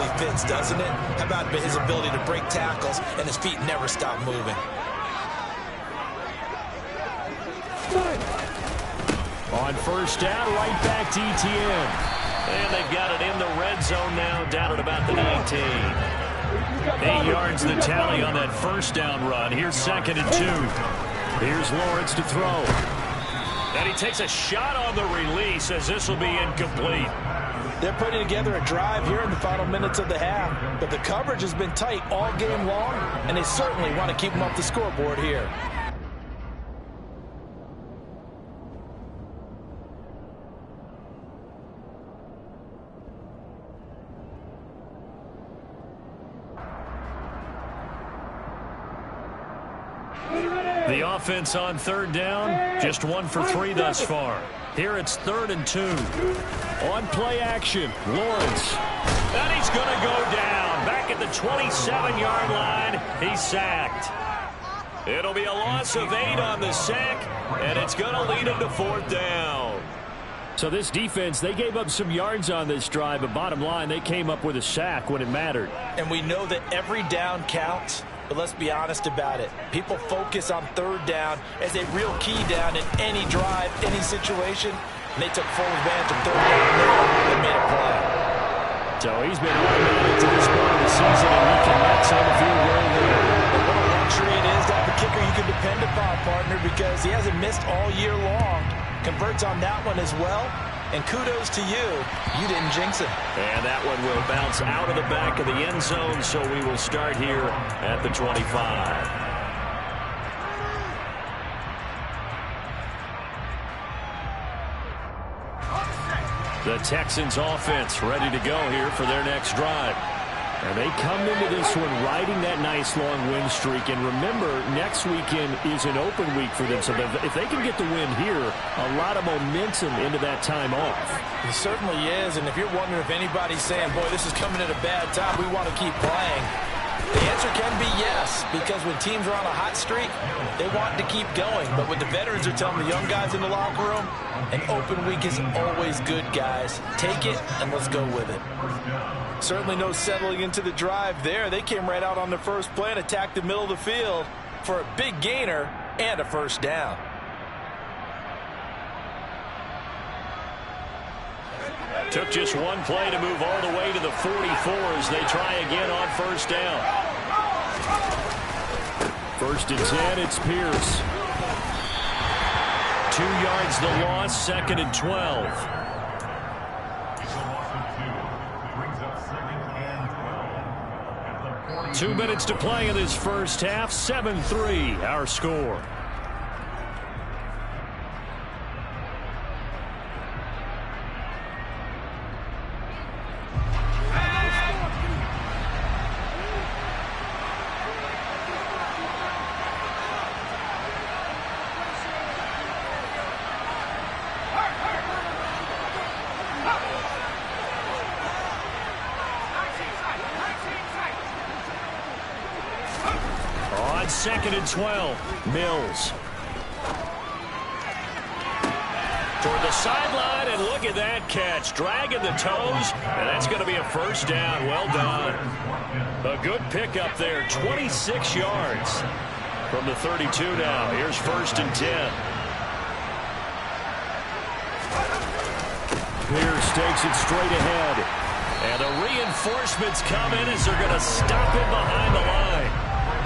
perfectly fits, doesn't it? How about his ability to break tackles and his feet never stop moving? On first down, right back to ETN. And they've got it in the red zone now, down at about the 19. 8 yards the tally on that first down run. Here's 2nd and 2. Here's Lawrence to throw. And he takes a shot on the release as this will be incomplete. They're putting together a drive here in the final minutes of the half, but the coverage has been tight all game long, and they certainly want to keep them off the scoreboard here. The offense on third down, just 1 for 3 thus far. Here it's 3rd and 2. On play action, Lawrence. And he's going to go down. Back at the 27-yard line, he's sacked. It'll be a loss of 8 on the sack, and it's going to lead him to 4th down. So this defense, they gave up some yards on this drive, but bottom line, they came up with a sack when it mattered. And we know that every down counts. But let's be honest about it. People focus on third down as a real key down in any drive, any situation. And they took full advantage of third down there and made a play. So he's been automatic to this point of the season, and he connects on the field goal there. But what a luxury it is to have a kicker you can depend upon, partner, because he hasn't missed all year long. Converts on that one as well. And kudos to you. You didn't jinx it. And that one will bounce out of the back of the end zone, so we will start here at the 25. The Texans offense ready to go here for their next drive. And they come into this one riding that nice long win streak. And remember, next weekend is an open week for them. So if they can get the win here, a lot of momentum into that time off. It certainly is. And if you're wondering if anybody's saying, boy, this is coming at a bad time, we want to keep playing, the answer can be yes. Because when teams are on a hot streak, they want to keep going. But what the veterans are telling the young guys in the locker room, an open week is always good, guys. Take it and let's go with it. Certainly no settling into the drive there. They came right out on the first play and attacked the middle of the field for a big gainer and a first down. Took just one play to move all the way to the 44 as they try again on first down. 1st and 10, it's Pierce. 2 yards the loss, 2nd and 12. 2 minutes to play in this first half. 7-3 our score. On 2nd and 12, Mills. Toward the sideline, and look at that catch. Dragging the toes, and that's going to be a first down. Well done. A good pickup there, 26 yards from the 32 now. Here's 1st and 10. Pierce takes it straight ahead. And the reinforcements come in as they're going to stop him behind the line.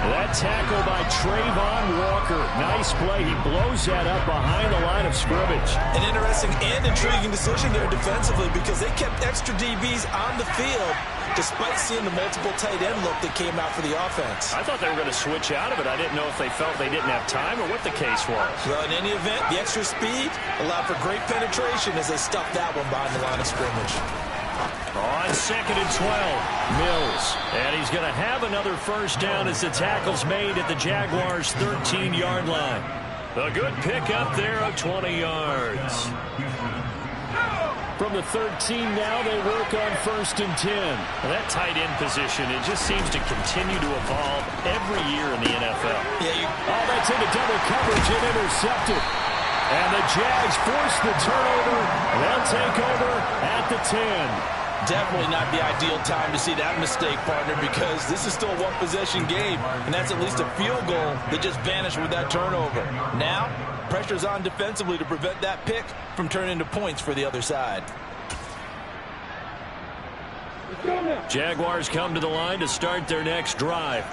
That tackle by Trayvon Walker. Nice play. He blows that up behind the line of scrimmage. An interesting and intriguing decision there defensively because they kept extra DBs on the field despite seeing the multiple tight end look that came out for the offense. I thought they were going to switch out of it. I didn't know if they felt they didn't have time or what the case was. Well, in any event, the extra speed allowed for great penetration as they stuffed that one behind the line of scrimmage. On 2nd and 12, Mills. And he's going to have another first down as the tackle's made at the Jaguars' 13-yard line. A good pickup there of 20 yards. From the 13 now, they work on 1st and 10. Well, that tight end position, it just seems to continue to evolve every year in the NFL. Oh, that's into double coverage and intercepted. And the Jags force the turnover. They'll take over at the 10. Definitely not the ideal time to see that mistake, partner, because this is still a one-possession game, and that's at least a field goal that just vanished with that turnover. Now, pressure's on defensively to prevent that pick from turning into points for the other side. Jaguars come to the line to start their next drive.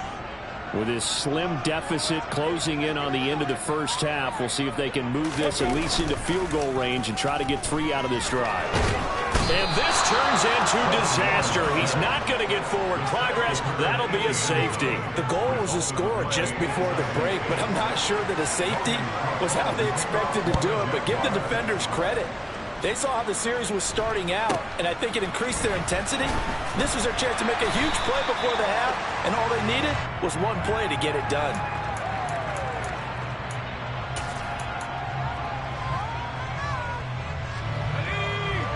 With this slim deficit closing in on the end of the first half, we'll see if they can move this at least into field goal range and try to get 3 out of this drive. And this turns into disaster. He's not going to get forward progress. That'll be a safety. The goal was a score just before the break, but I'm not sure that a safety was how they expected to do it. But give the defenders credit. They saw how the series was starting out, and I think it increased their intensity. This was their chance to make a huge play before the half, and all they needed was one play to get it done.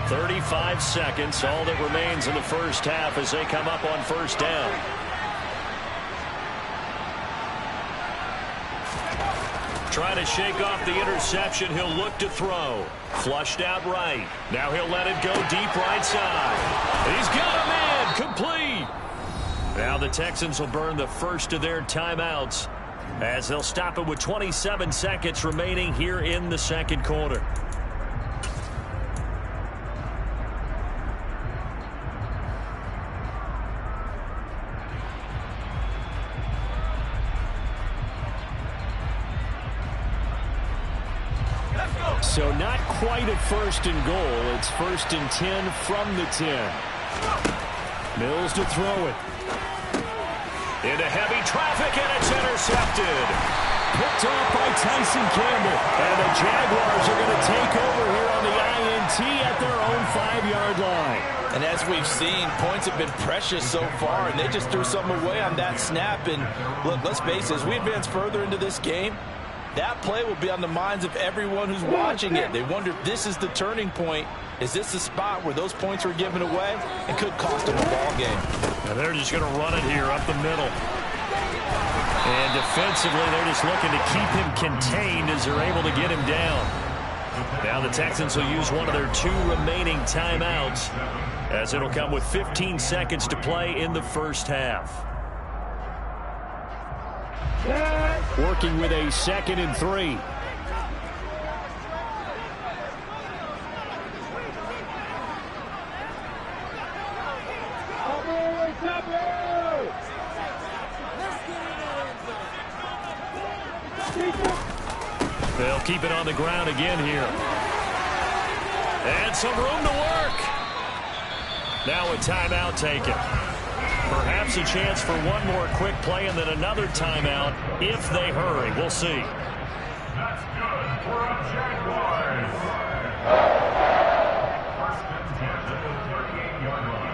"35 seconds, all that remains in the first half as they come up on first down. Trying to shake off the interception. He'll look to throw. Flushed out right. Now he'll let it go deep right side. He's got a man. Complete. Now the Texans will burn the first of their timeouts as they'll stop it with 27 seconds remaining here in the second quarter. So not quite a first and goal. It's 1st and 10 from the 10. Mills to throw it. Into heavy traffic, and it's intercepted. Picked off by Tyson Campbell. And the Jaguars are going to take over here on the INT at their own 5-yard line. And as we've seen, points have been precious so far, and they just threw something away on that snap. And look, let's face it, as we advance further into this game, that play will be on the minds of everyone who's watching it. They wonder if this is the turning point. Is this the spot where those points were given away and could cost them a ball game? And they're just going to run it here up the middle. And defensively, they're just looking to keep him contained as they're able to get him down. Now the Texans will use one of their 2 remaining timeouts as it'll come with 15 seconds to play in the first half. Working with a 2nd and 3. They'll keep it on the ground again here. And some room to work. Now a timeout taken. Perhaps a chance for one more quick play and then another timeout if they hurry. We'll see. That's good for a Jaguars. First and 10 at the 38-yard line.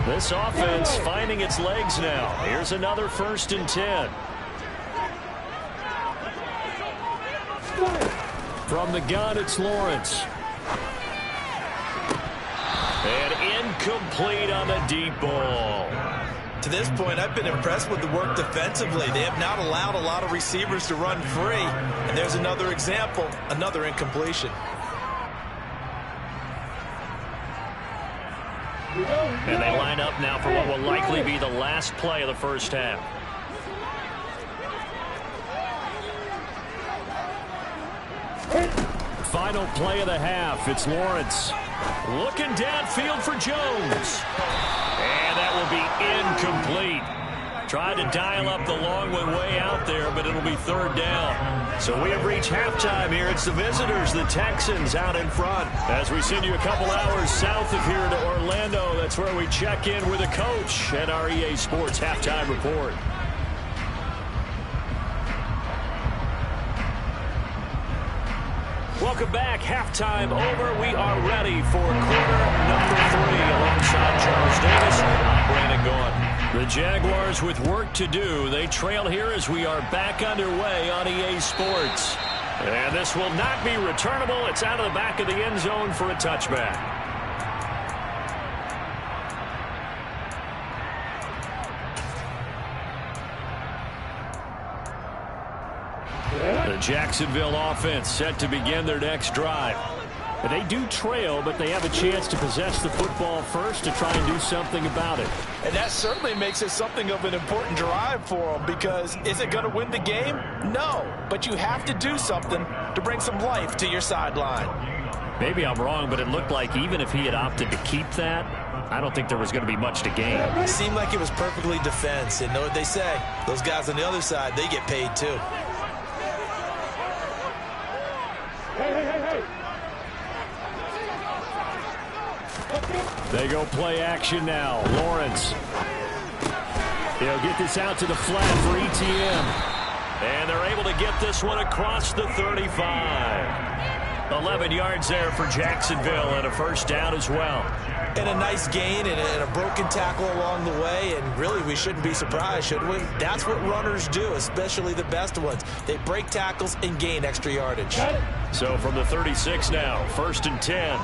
This offense finding its legs now. Here's another 1st and 10. From the gun, it's Lawrence. And incomplete on the deep ball. To this point, I've been impressed with the work defensively. They have not allowed a lot of receivers to run free. And there's another example, another incompletion. And they line up now for what will likely be the last play of the first half. Final play of the half. It's Lawrence. Looking downfield for Jones. And that will be incomplete. Tried to dial up the long one way out there, but it'll be 3rd down. So we have reached halftime here. It's the visitors, the Texans, out in front. As we send you a couple hours south of here to Orlando, that's where we check in with the coach at our EA Sports Halftime Report. Welcome back. Halftime over. We are ready for quarter number 3 alongside Charles Davis. I'm Brandon Gaughan. The Jaguars with work to do. They trail here as we are back underway on EA Sports. And this will not be returnable. It's out of the back of the end zone for a touchback. The Jacksonville offense set to begin their next drive. They do trail, but they have a chance to possess the football first to try and do something about it. And that certainly makes it something of an important drive for them, because is it going to win the game? No, but you have to do something to bring some life to your sideline. Maybe I'm wrong, but it looked like even if he had opted to keep that, I don't think there was going to be much to gain. It seemed like it was perfectly defense, and know what they say. Those guys on the other side, they get paid too. They go play action now. Lawrence. He'll get this out to the flat for ETN. And they're able to get this one across the 35. 11 yards there for Jacksonville and a first down as well. And a nice gain and a broken tackle along the way, and really we shouldn't be surprised, should we? That's what runners do, especially the best ones. They break tackles and gain extra yardage. So from the 36 now, 1st and 10.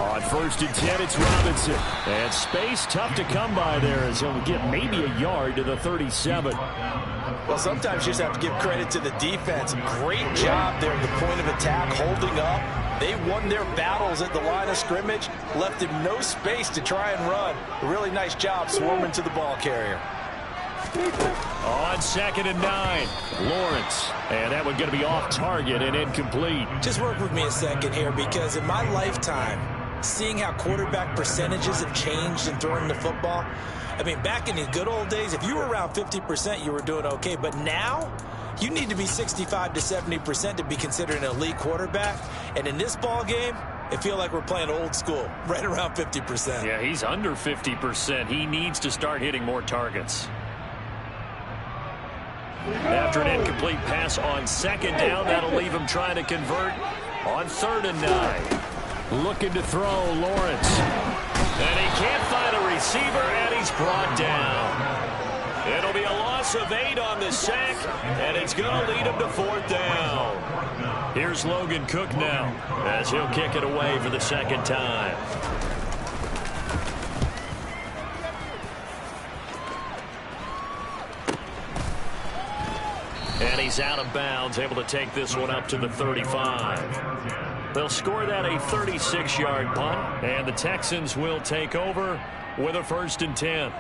On 1st and 10, it's Robinson. And space tough to come by there as he'll get maybe a yard to the 37. Well, sometimes you just have to give credit to the defense. Great job there at the point of attack, holding up. They won their battles at the line of scrimmage, left him no space to try and run. A really nice job swarming to the ball carrier. On 2nd and 9, Lawrence. And that one going to be off target and incomplete. Just work with me a second here, because in my lifetime, seeing how quarterback percentages have changed in throwing the football, I mean, back in the good old days, if you were around 50%, you were doing okay. But now, you need to be 65 to 70% to be considered an elite quarterback. And in this ball game, it feels like we're playing old school, right around 50%. Yeah, he's under 50%. He needs to start hitting more targets. After an incomplete pass on 2nd down, that'll leave him trying to convert on 3rd and 9. Looking to throw, Lawrence. And he can't find a receiver, and he's brought down. It'll be a loss of 8 on the sack, and it's going to lead him to 4th down. Here's Logan Cook now, as he'll kick it away for the 2nd time. And he's out of bounds, able to take this one up to the 35. They'll score that a 36-yard punt, and the Texans will take over with a 1st and 10.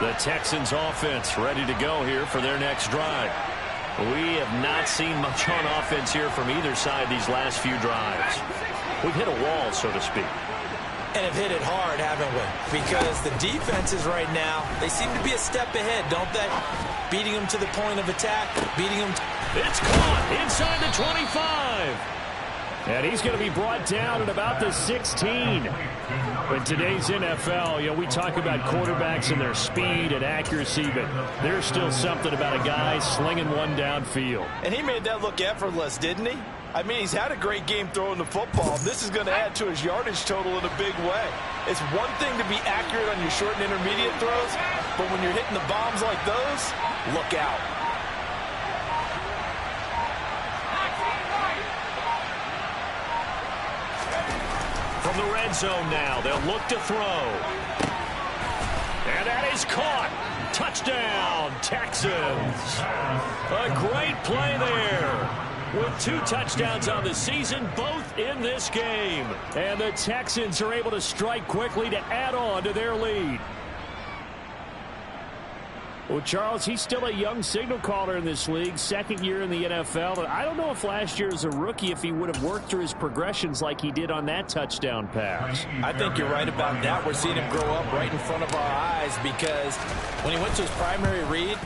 The Texans offense ready to go here for their next drive. We have not seen much on offense here from either side these last few drives. We've hit a wall, so to speak. And have hit it hard, haven't we? Because the defenses right now, they seem to be a step ahead, don't they? Beating them to the point of attack, beating them. It's caught inside the 25. And he's going to be brought down at about the 16. In today's NFL, you know, we talk about quarterbacks and their speed and accuracy, but there's still something about a guy slinging one downfield. And he made that look effortless, didn't he? I mean, he's had a great game throwing the football. This is going to add to his yardage total in a big way. It's one thing to be accurate on your short and intermediate throws, but when you're hitting the bombs like those, look out. From the red zone now, they'll look to throw. And that is caught. Touchdown, Texans. A great play there. With 2 touchdowns on the season, both in this game. And the Texans are able to strike quickly to add on to their lead. Well, Charles, he's still a young signal caller in this league, 2nd year in the NFL. But I don't know if last year as a rookie, if he would have worked through his progressions like he did on that touchdown pass. I think you're right about that. We're seeing him grow up right in front of our eyes, because when he went to his primary read,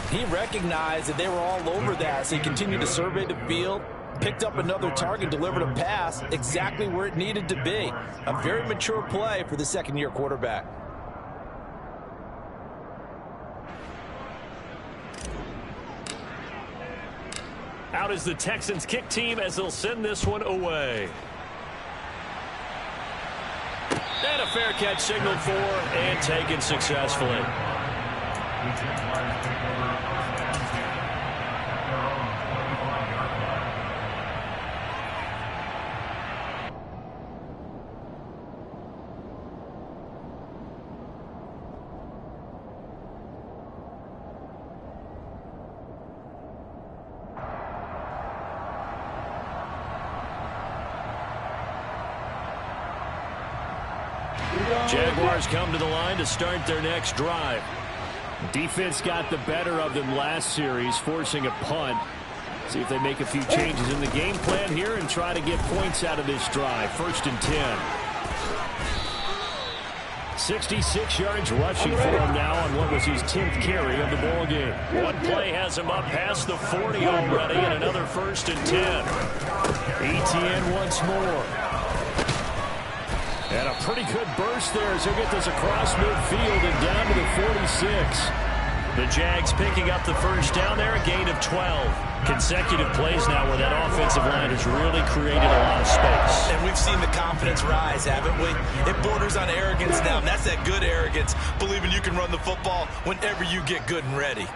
he recognized that they were all over that, so he continued to survey the field, picked up another target, delivered a pass exactly where it needed to be. A very mature play for the 2nd-year quarterback. Out is the Texans kick team as they'll send this one away. And a fair catch signaled for and taken successfully. Jaguars come to the line to start their next drive. Defense got the better of them last series, forcing a punt. See if they make a few changes in the game plan here and try to get points out of this drive. 1st and 10. 66 yards rushing for him now on what was his 10th carry of the ball game. One play has him up past the 40 already, and another 1st and 10. ETN once more. And a pretty good burst there as he'll get this across midfield and down to the 46. The Jags picking up the first down there, a gain of 12. Consecutive plays now where that offensive line has really created a lot of space. And we've seen the confidence rise, haven't we? It borders on arrogance now, and that's that good arrogance, believing you can run the football whenever you get good and ready.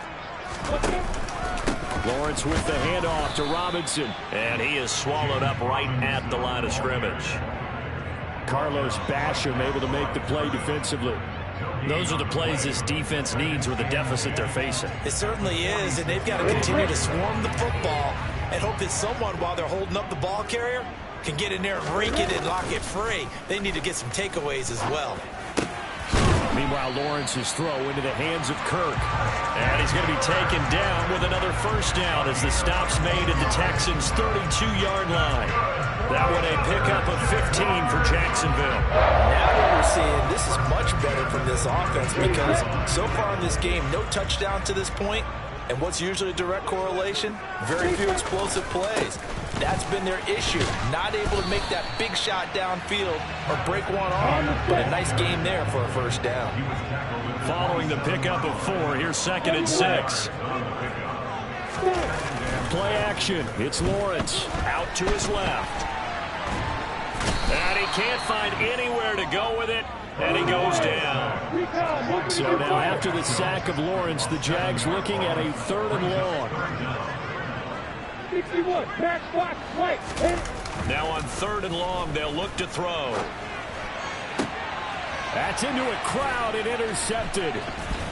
Lawrence with the handoff to Robinson. And he is swallowed up right at the line of scrimmage. Carlos Basham able to make the play defensively. Those are the plays this defense needs with the deficit they're facing. It certainly is, and they've got to continue to swarm the football and hope that someone, while they're holding up the ball carrier, can get in there and rake it and lock it free. They need to get some takeaways as well. Meanwhile, Lawrence's throw into the hands of Kirk. And he's going to be taken down with another first down as the stop's made at the Texans' 32-yard line. That one a pickup of 15 for Jacksonville. Now what we're seeing, this is much better from this offense because so far in this game, no touchdown to this point. And what's usually a direct correlation? Very few explosive plays. That's been their issue. Not able to make that big shot downfield or break one off. But a nice game there for a first down. Following the pickup of 4, here's 2nd and 6. Play action. It's Lawrence. Out to his left. And he can't find anywhere to go with it. And he goes down. So now after the sack of Lawrence, the Jags looking at a 3rd and long. 61, back, block, right. Now on 3rd and long, they'll look to throw. That's into a crowd and intercepted.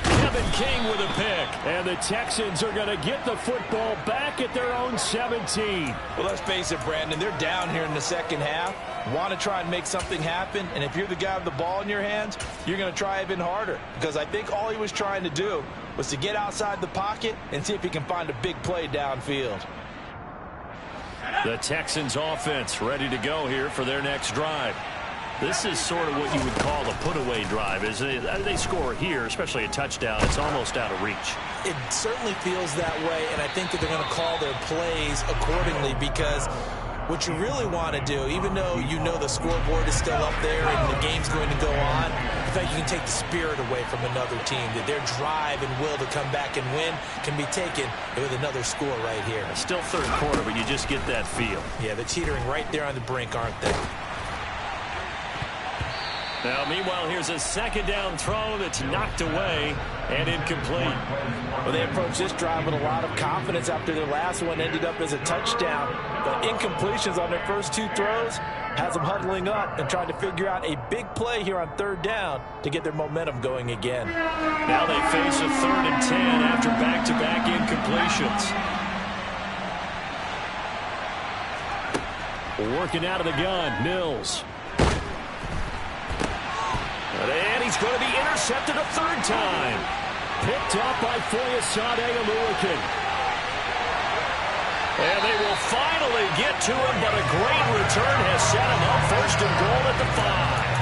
Kevin King with a pick. And the Texans are going to get the football back at their own 17. Well, let's face it, Brandon, they're down here in the second half. Want to try and make something happen, and if you're the guy with the ball in your hands, you're going to try even harder because I think all he was trying to do was to get outside the pocket and see if he can find a big play downfield. The Texans offense ready to go here for their next drive. This is sort of what you would call a put-away drive, isn't it? They score here, especially a touchdown. It's almost out of reach. It certainly feels that way, and I think that they're going to call their plays accordingly because what you really want to do, even though you know the scoreboard is still up there and the game's going to go on, I think you can take the spirit away from another team, that their drive and will to come back and win can be taken with another score right here. It's still 3rd quarter, but you just get that feel. Yeah, they're teetering right there on the brink, aren't they? Now, meanwhile, here's a 2nd down throw that's knocked away and incomplete. Well, they approached this drive with a lot of confidence after their last one ended up as a touchdown. But incompletions on their first 2 throws has them huddling up and trying to figure out a big play here on 3rd down to get their momentum going again. Now they face a 3rd and 10 after back-to-back incompletions. Working out of the gun, Mills. And he's going to be intercepted a 3rd time. Picked up by Foyesade Oluwakin. And they will finally get to him, but a great return has set him up 1st and goal at the 5.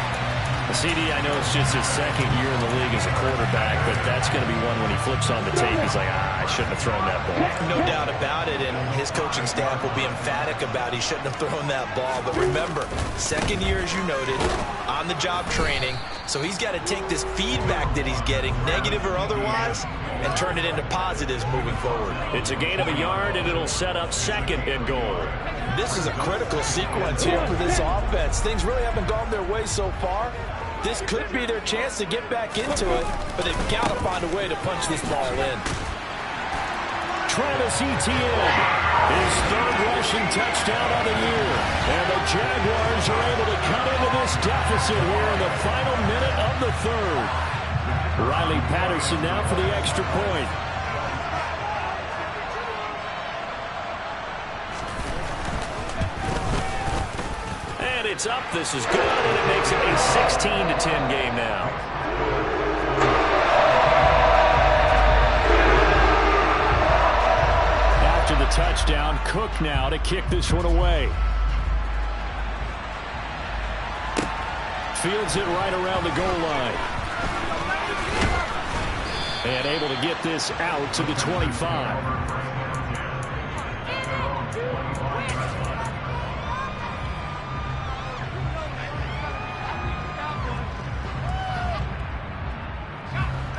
CD, I know it's just his 2nd year in the league as a quarterback, but that's going to be one when he flips on the tape, he's like, I shouldn't have thrown that ball. No doubt about it, and his coaching staff will be emphatic about he shouldn't have thrown that ball. But remember, 2nd year, as you noted, on-the-job training, so he's got to take this feedback that he's getting, negative or otherwise, and turn it into positives moving forward. It's a gain of a yard, and it'll set up 2nd and goal. This is a critical sequence here for this offense. Things really haven't gone their way so far. This could be their chance to get back into it, but they've got to find a way to punch this ball in. Travis Etienne, his 3rd rushing touchdown of the year. And the Jaguars are able to cut into this deficit here in the final minute of the 3rd. Riley Patterson now for the extra point. And it's up. This is good, and it makes it a 16-10 game now. After the touchdown, Cook now to kick this one away. Fields it right around the goal line. And able to get this out to the 25.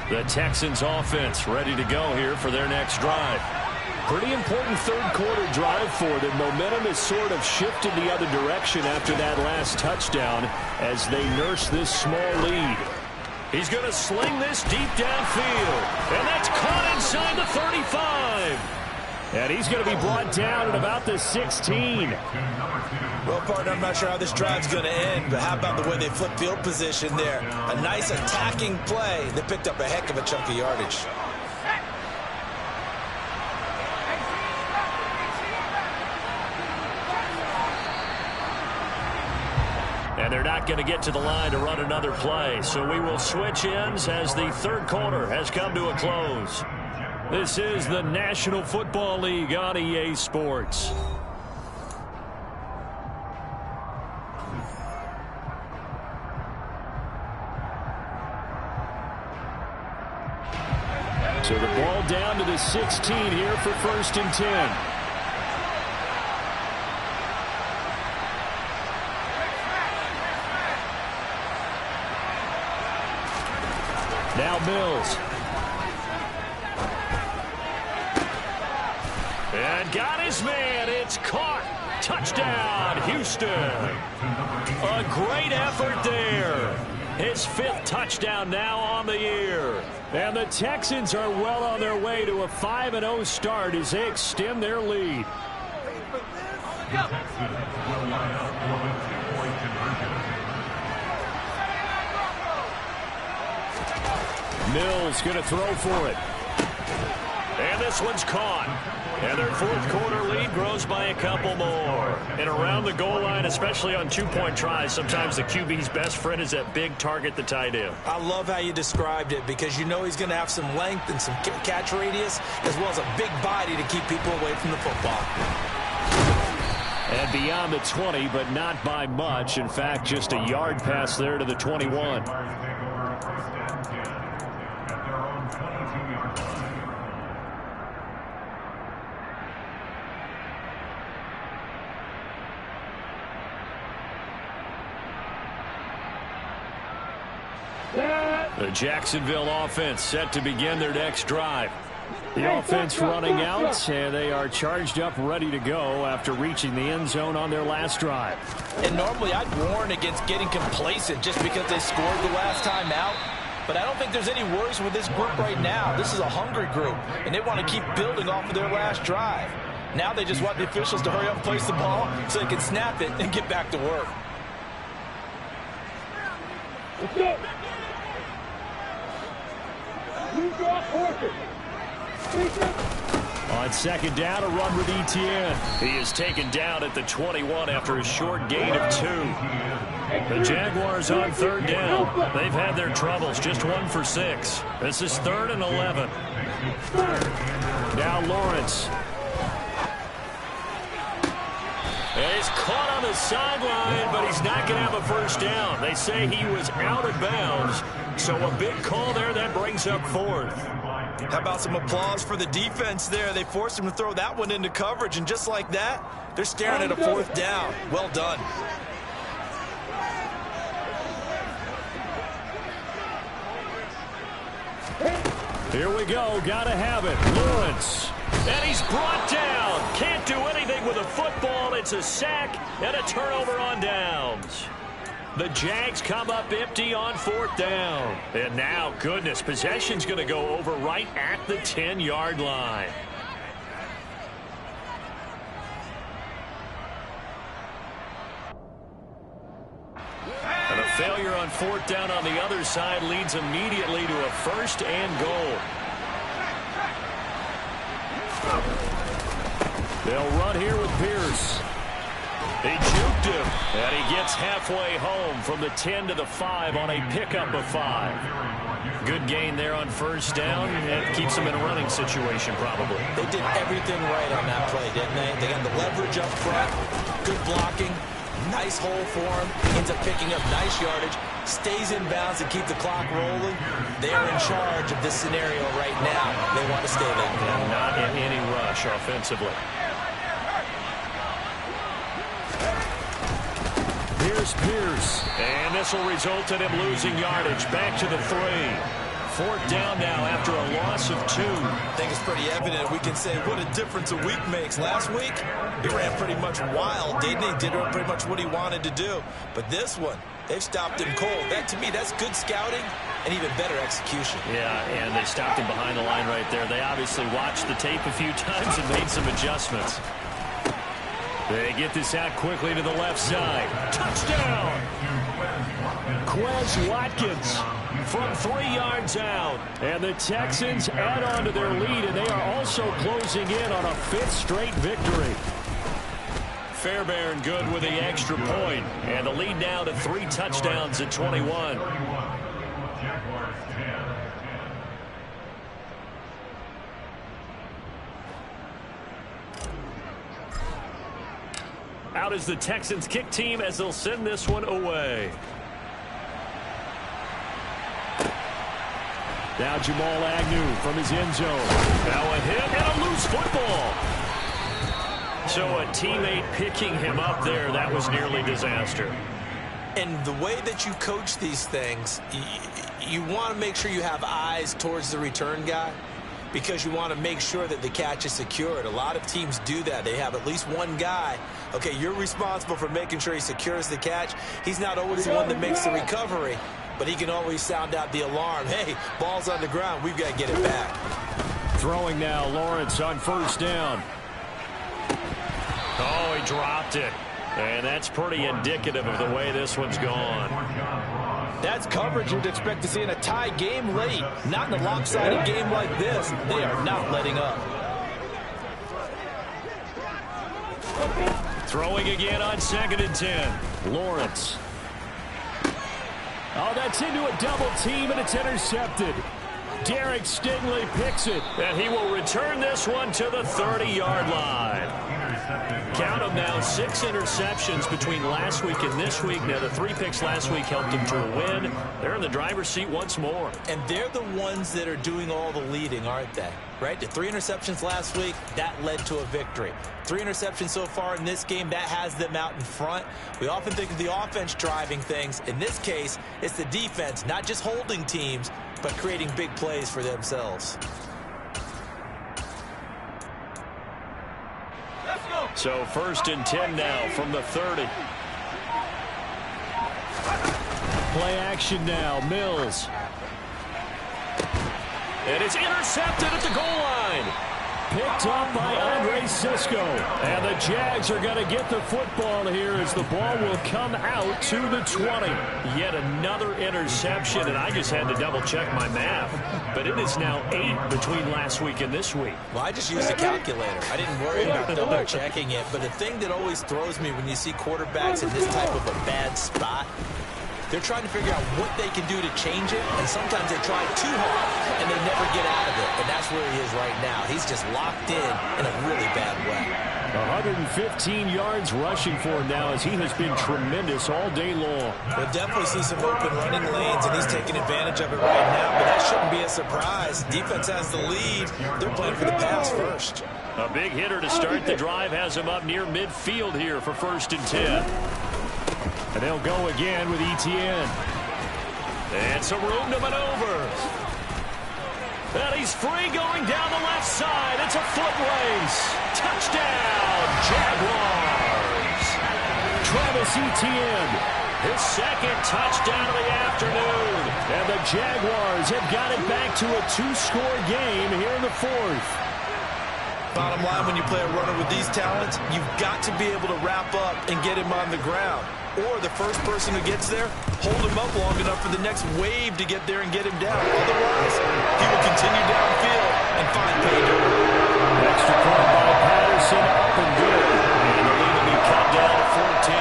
The Texans offense ready to go here for their next drive. Pretty important 3rd quarter drive for them. Momentum has sort of shifted the other direction after that last touchdown as they nurse this small lead. He's going to sling this deep downfield, and that's caught inside the 35. And he's going to be brought down at about the 16. Well, partner, I'm not sure how this drive's going to end, but how about the way they flip field position there? A nice attacking play that picked up a heck of a chunk of yardage. And they're not going to get to the line to run another play, so we will switch ends as the 3rd quarter has come to a close. This is the National Football League on EA Sports. So the ball down to the 16 here for 1st and 10. Now Mills. And got his man. It's caught. Touchdown, Houston. A great effort there. His 5th touchdown now on the year. And the Texans are well on their way to a 5-0 start as they extend their lead. Mills going to throw for it. And this one's caught. And their 4th quarter lead grows by a couple more. And around the goal line, especially on 2-point tries, sometimes the QB's best friend is that big target, the tight end. I love how you described it because you know he's going to have some length and some catch radius as well as a big body to keep people away from the football. And beyond the 20, but not by much. In fact, just a yard pass there to the 21. The Jacksonville offense set to begin their next drive. The offense running out, and they are charged up, ready to go after reaching the end zone on their last drive. And normally I'd warn against getting complacent just because they scored the last time out. But I don't think there's any worries with this group right now. This is a hungry group, and they want to keep building off of their last drive. Now they just want the officials to hurry up and place the ball so they can snap it and get back to work. Let's go. Use your horses. On 2nd down, a run with Etienne. He is taken down at the 21 after a short gain of 2. The Jaguars on 3rd down. They've had their troubles, just 1 for 6. This is 3rd and 11. Now Lawrence. And he's caught on the sideline, but he's not going to have a first down. They say he was out of bounds, so a big call there that brings up 4th. How about some applause for the defense there? They forced him to throw that one into coverage, and just like that, they're staring at a 4th down. Well done. Here we go. Gotta have it. Lawrence. And he's brought down. Can't do anything with a football. It's a sack and a turnover on downs. The Jags come up empty on 4th down. And now, goodness, possession's going to go over right at the 10-yard line. And a failure on 4th down on the other side leads immediately to a 1st and goal. They'll run here with Pierce. He juked him, and he gets halfway home from the 10 to the 5 on a pickup of 5. Good gain there on 1st down, and keeps them in a running situation probably. They did everything right on that play, didn't they? They got the leverage up front, good blocking, nice hole for him, ends up picking up nice yardage, stays in bounds and keep the clock rolling. They're in charge of this scenario right now. They want to stay that way. Not in any rush offensively. Here's Pierce. And this will result in him losing yardage. Back to the 3. 4th down now after a loss of 2. I think it's pretty evident. We can say what a difference a week makes. Last week, he ran pretty much wild, didn't he? Did pretty much what he wanted to do. But this one, they've stopped him cold. That, to me, that's good scouting and even better execution. Yeah, and they stopped him behind the line right there. They obviously watched the tape a few times and made some adjustments. They get this out quickly to the left side. Touchdown! Quez Watkins from 3 yards out. And the Texans add on to their lead, and they are also closing in on a 5th straight victory. Fairbairn good with the extra point. And the lead now to 3 touchdowns at 21. Out is the Texans kick team as they'll send this one away. Now Jamal Agnew from his end zone. Now a hit and a loose football. So a teammate picking him up there, that was nearly disaster. And the way that you coach these things, you want to make sure you have eyes towards the return guy, because you want to make sure that the catch is secured. A lot of teams do that. They have at least one guy. Okay, you're responsible for making sure he secures the catch. He's not always the one that makes the recovery, but he can always sound out the alarm. Hey, ball's on the ground. We've got to get it back. Throwing now, Lawrence on 1st down. Oh, he dropped it. And that's pretty indicative of the way this one's gone. That's coverage you'd expect to see in a tie game late. Not in a lopsided game like this. They are not letting up. Throwing again on 2nd and 10. Lawrence. Oh, that's into a double team, and it's intercepted. Derek Stingley picks it. And he will return this one to the 30-yard line. Count them now, 6 interceptions between last week and this week. Now, the 3 picks last week helped them to a win. They're in the driver's seat once more. And they're the ones that are doing all the leading, aren't they? Right? The 3 interceptions last week, that led to a victory. 3 interceptions so far in this game, that has them out in front. We often think of the offense driving things. In this case, it's the defense, not just holding teams, but creating big plays for themselves. So 1st and 10 now from the 30. Play action now, Mills. And it's intercepted at the goal line. Picked up by Andre Sisco. And the Jags are going to get the football here as the ball will come out to the 20. Yet another interception, and I just had to double-check my math. But it is now 8 between last week and this week. Well, I just used a calculator. I didn't worry about double-checking it. But the thing that always throws me when you see quarterbacks in this type of a bad spot, they're trying to figure out what they can do to change it, and sometimes they try too hard, and they never get out of it. And that's where he is right now. He's just locked in a really bad way. 115 yards rushing for him now as he has been tremendous all day long. We'll definitely see some open running lanes, and he's taking advantage of it right now, but that shouldn't be a surprise. Defense has the lead. They're playing for the pass first. A big hitter to start the drive has him up near midfield here for 1st and 10. And they'll go again with ETN. And some room to maneuver. And he's free going down the left side. It's a foot race. Touchdown, Jaguars. Travis Etienne, his second touchdown of the afternoon. And the Jaguars have got it back to a 2-score game here in the fourth. Bottom line, when you play a runner with these talents, you've got to be able to wrap up and get him on the ground. Or the first person who gets there, hold him up long enough for the next wave to get there and get him down. Otherwise, he will continue downfield and find pay dirt. Extra point by Patterson, up and good. And the lead will be cut down to 14.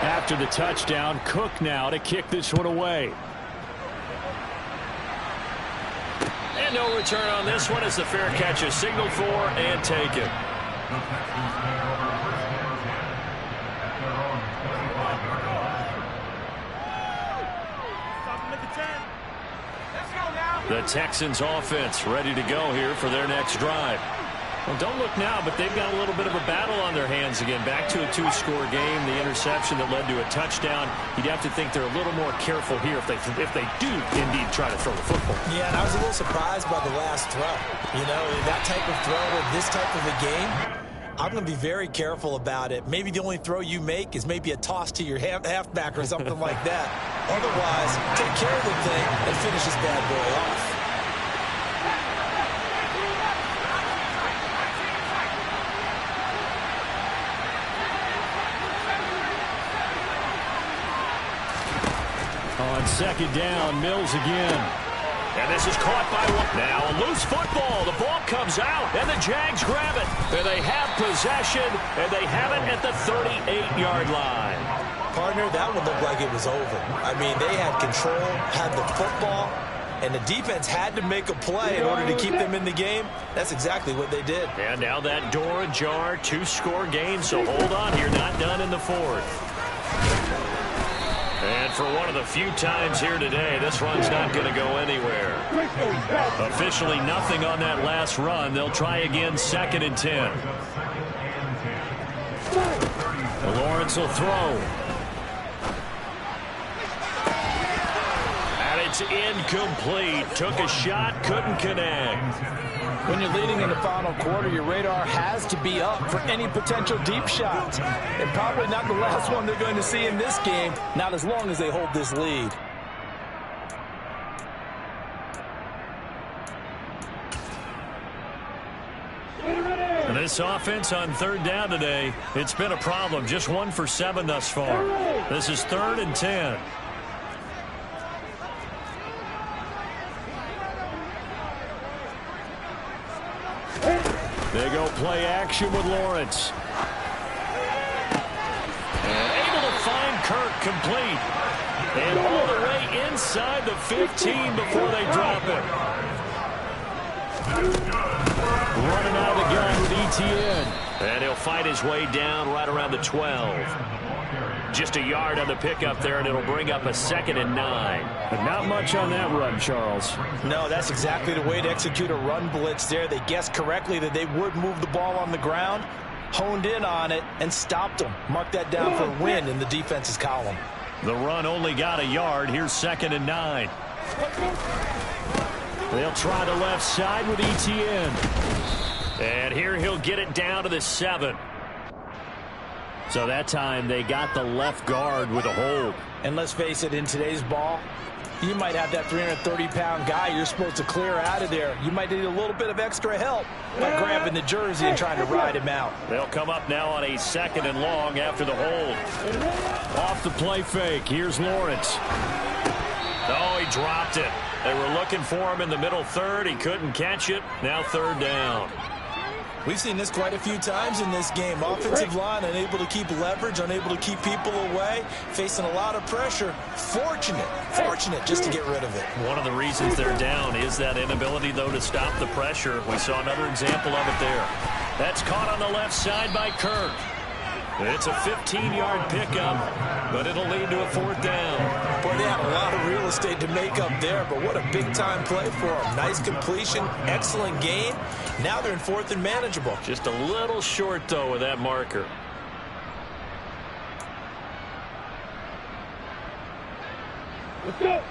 After the touchdown, Cook now to kick this one away. And no return on this one as the fair catch is signaled for and taken. The Texans offense ready to go here for their next drive. Well, don't look now, but they've got a little bit of a battle on their hands again. Back to a 2-score game. The interception that led to a touchdown. You'd have to think they're a little more careful here if they do indeed try to throw the football. Yeah, and I was a little surprised by the last throw. You know, that type of throw in this type of a game, I'm going to be very careful about it. Maybe the only throw you make is maybe a toss to your halfback or something like that. Otherwise, take care of the thing and finish this bad boy off. On second down, Mills again. And this is caught by one. Now a loose football. The ball comes out, and the Jags grab it. And they have possession, and they have it at the 38-yard line. Partner, that one looked like it was over. I mean, they had control, had the football, and the defense had to make a play in order to keep them in the game. That's exactly what they did. And now that door ajar, 2-score game, so hold on here, not done in the fourth. And for one of the few times here today, this run's not going to go anywhere. Officially nothing on that last run. They'll try again, 2nd and 10. Lawrence will throw. And it's incomplete. Took a shot, couldn't connect. When you're leading in the final quarter, your radar has to be up for any potential deep shots. And probably not the last one they're going to see in this game, not as long as they hold this lead. And this offense on 3rd down today, it's been a problem. Just 1 for 7 thus far. This is 3rd and 10. They go play action with Lawrence. And able to find Kirk complete. And all the way inside the 15 before they drop it. Running out of the gun with Etienne. And he'll fight his way down right around the 12. Just a yard on the pickup there, and it'll bring up a 2nd and 9. But not much on that run, Charles. No, that's exactly the way to execute a run blitz there. They guessed correctly that they would move the ball on the ground, honed in on it, and stopped them. Mark that down for a win in the defense's column. The run only got a yard. Here's 2nd and 9. They'll try the left side with Etienne. And here he'll get it down to the 7. So that time they got the left guard with a hold. And let's face it, in today's ball, you might have that 330-pound guy you're supposed to clear out of there. You might need a little bit of extra help by grabbing the jersey and trying to ride him out. They'll come up now on a 2nd and long after the hold. Off the play fake, here's Lawrence. Oh, he dropped it. They were looking for him in the middle 3rd. He couldn't catch it. Now 3rd down. We've seen this quite a few times in this game. Offensive line unable to keep leverage, unable to keep people away, facing a lot of pressure. Fortunate just to get rid of it. One of the reasons they're down is that inability, though, to stop the pressure. We saw another example of it there. That's caught on the left side by Kirk. It's a 15-yard pickup, but it'll lead to a 4th down. Boy, they had a lot of real estate to make up there, but what a big-time play for them. Nice completion, excellent gain. Now they're in 4th and manageable. Just a little short, though, with that marker. Let's go.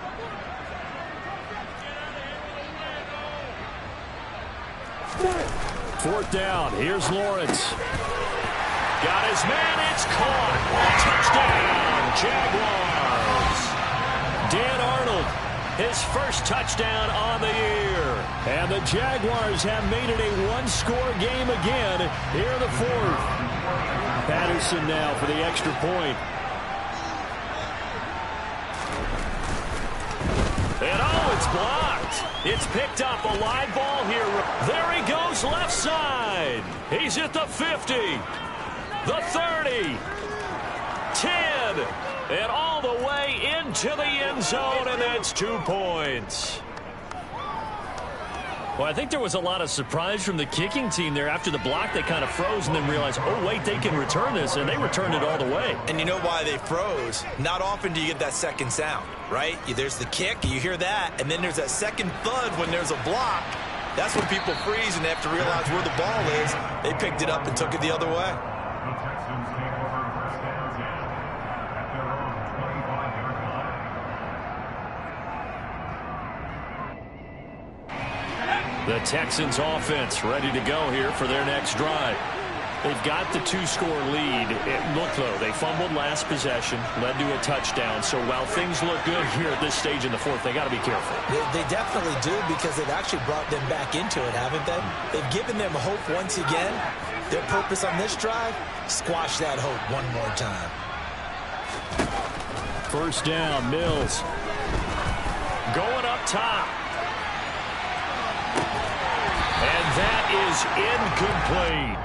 4th down. Here's Lawrence. Got his man. It's caught. Touchdown, Jaguars. Dan Arnold, his first touchdown on the year. And the Jaguars have made it a one-score game again here in the 4th. Patterson now for the extra point. And it's blocked. It's picked up, a live ball here. There he goes, left side. He's at the 50, the 30, 10, and all the way into the end zone, and that's 2 points. Well, I think there was a lot of surprise from the kicking team there. After the block, they kind of froze and then realized, oh, wait, they can return this, and they returned it all the way. And you know why they froze? Not often do you get that second sound, right? There's the kick, you hear that, and then there's that second thud when there's a block. That's when people freeze and they have to realize where the ball is. They picked it up and took it the other way. The Texans offense ready to go here for their next drive. They've got the 2-score lead. It looked low. They fumbled last possession, led to a touchdown. So while things look good here at this stage in the 4th, they got to be careful. They definitely do, because they've actually brought them back into it, haven't they? They've given them hope once again. Their purpose on this drive, squash that hope one more time. 1st down, Mills. Going up top. And that is incomplete.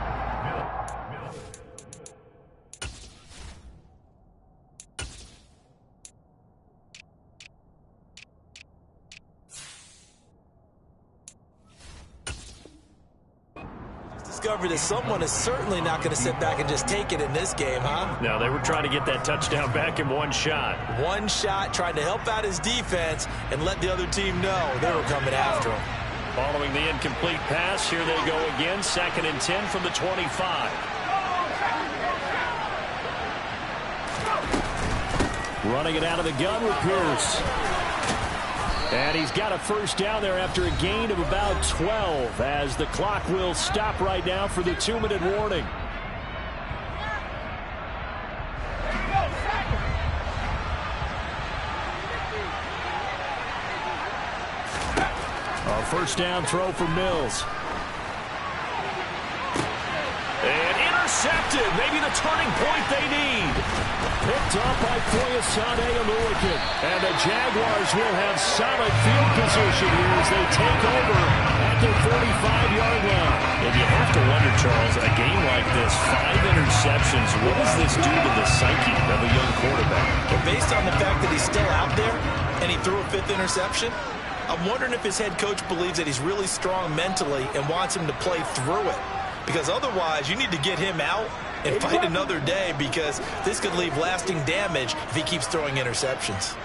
Discovered that someone is certainly not going to sit back and just take it in this game, huh? No, they were trying to get that touchdown back in one shot. One shot, trying to help out his defense and let the other team know they were coming after him. Following the incomplete pass, here they go again. 2nd and 10 from the 25. Running it out of the gun with Pierce. And he's got a 1st down there after a gain of about 12, as the clock will stop right now for the 2-minute warning. A 1st down throw for Mills. And intercepted. Maybe the turning point they need. Picked up by Foyesade Aluakin. And the Jaguars will have solid field position here as they take over at their 45-yard line. And you have to wonder, Charles, a game like this, 5 interceptions, what does this do to the psyche of a young quarterback? But based on the fact that he's still out there and he threw a 5th interception, I'm wondering if his head coach believes that he's really strong mentally and wants him to play through it. Because otherwise, you need to get him out and fight another day, because this could leave lasting damage if he keeps throwing interceptions.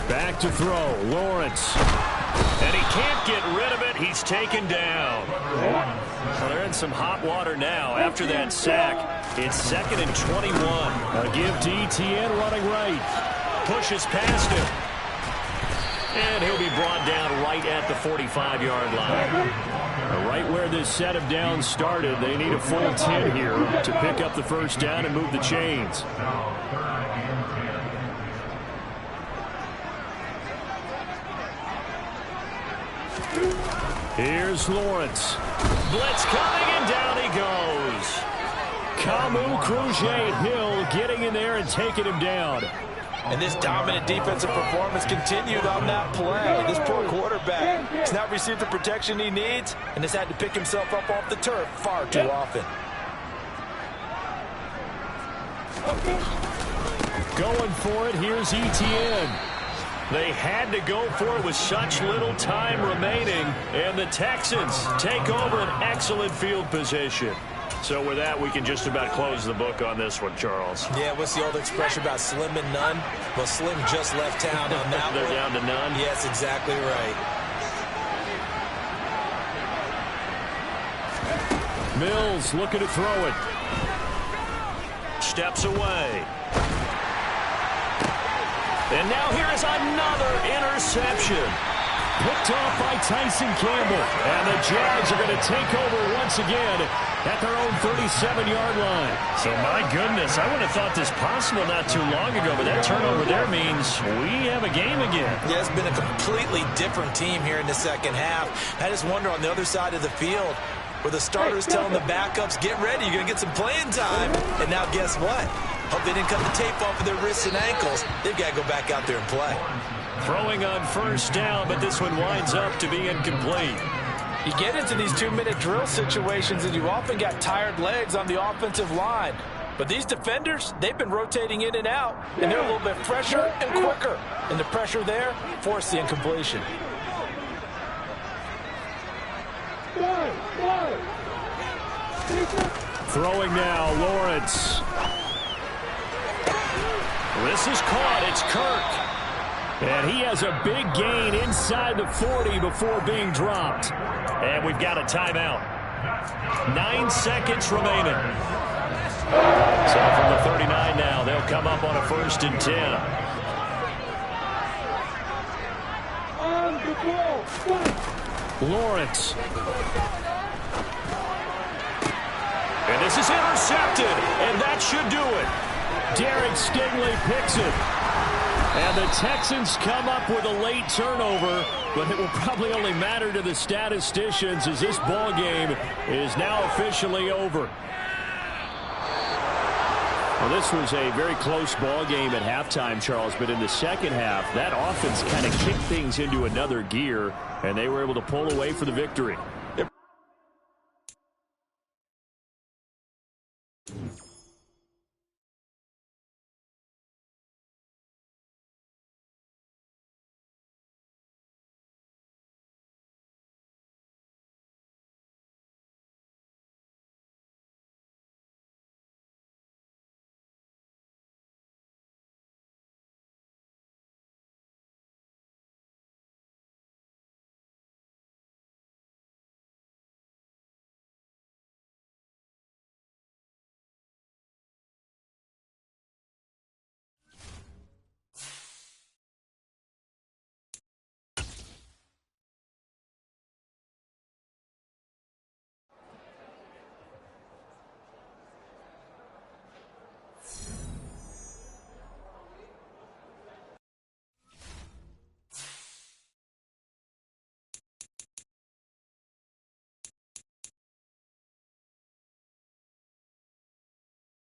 Back to throw, Lawrence. And he can't get rid of it. He's taken down. Well, they're in some hot water now after that sack. It's 2nd and 21. A give to ETN running right. Pushes past him. And he'll be brought down right at the 45-yard line. Right where this set of downs started, they need a full 10 here to pick up the 1st down and move the chains. Here's Lawrence. Blitz coming, and down he goes. Kamu Cruz-Hill getting in there and taking him down. And this dominant defensive performance continued on that play. This poor quarterback has not received the protection he needs and has had to pick himself up off the turf far too often. Going for it, here's ETN. They had to go for it with such little time remaining, and the Texans take over an excellent field position. So with that, we can just about close the book on this one, Charles. Yeah, what's the old expression about slim and none? Well, Slim just left town on that They're one. down to none? Yes, exactly right. Mills looking to throw it. Steps away. And now here is another interception. picked off by Tyson Campbell. And the Jags are going to take over once again at their own 37-yard line. So, my goodness, I would have thought this possible not too long ago, but that turnover there means we have a game again. Yeah, it's been a completely different team here in the second half. I just wonder on the other side of the field, where the starters telling the backups, get ready, you're going to get some playing time. And now guess what? Hope they didn't cut the tape off of their wrists and ankles. They've got to go back out there and play. Throwing on first down, but this one winds up to be incomplete. You get into these 2-minute drill situations, and you often got tired legs on the offensive line. But these defenders, they've been rotating in and out, and they're a little bit fresher and quicker. And the pressure there forced the incompletion. Throwing now, Lawrence. This is caught. It's Kirk. And he has a big gain inside the 40 before being dropped. And we've got a timeout. 9 seconds remaining. So from the 39 now, they'll come up on a 1st and 10. Lawrence. And this is intercepted, and that should do it. Derek Stingley picks it. And the Texans come up with a late turnover, but it will probably only matter to the statisticians as this ball game is now officially over. Well, this was a very close ball game at halftime, Charles, but in the second half, that offense kind of kicked things into another gear, and they were able to pull away for the victory.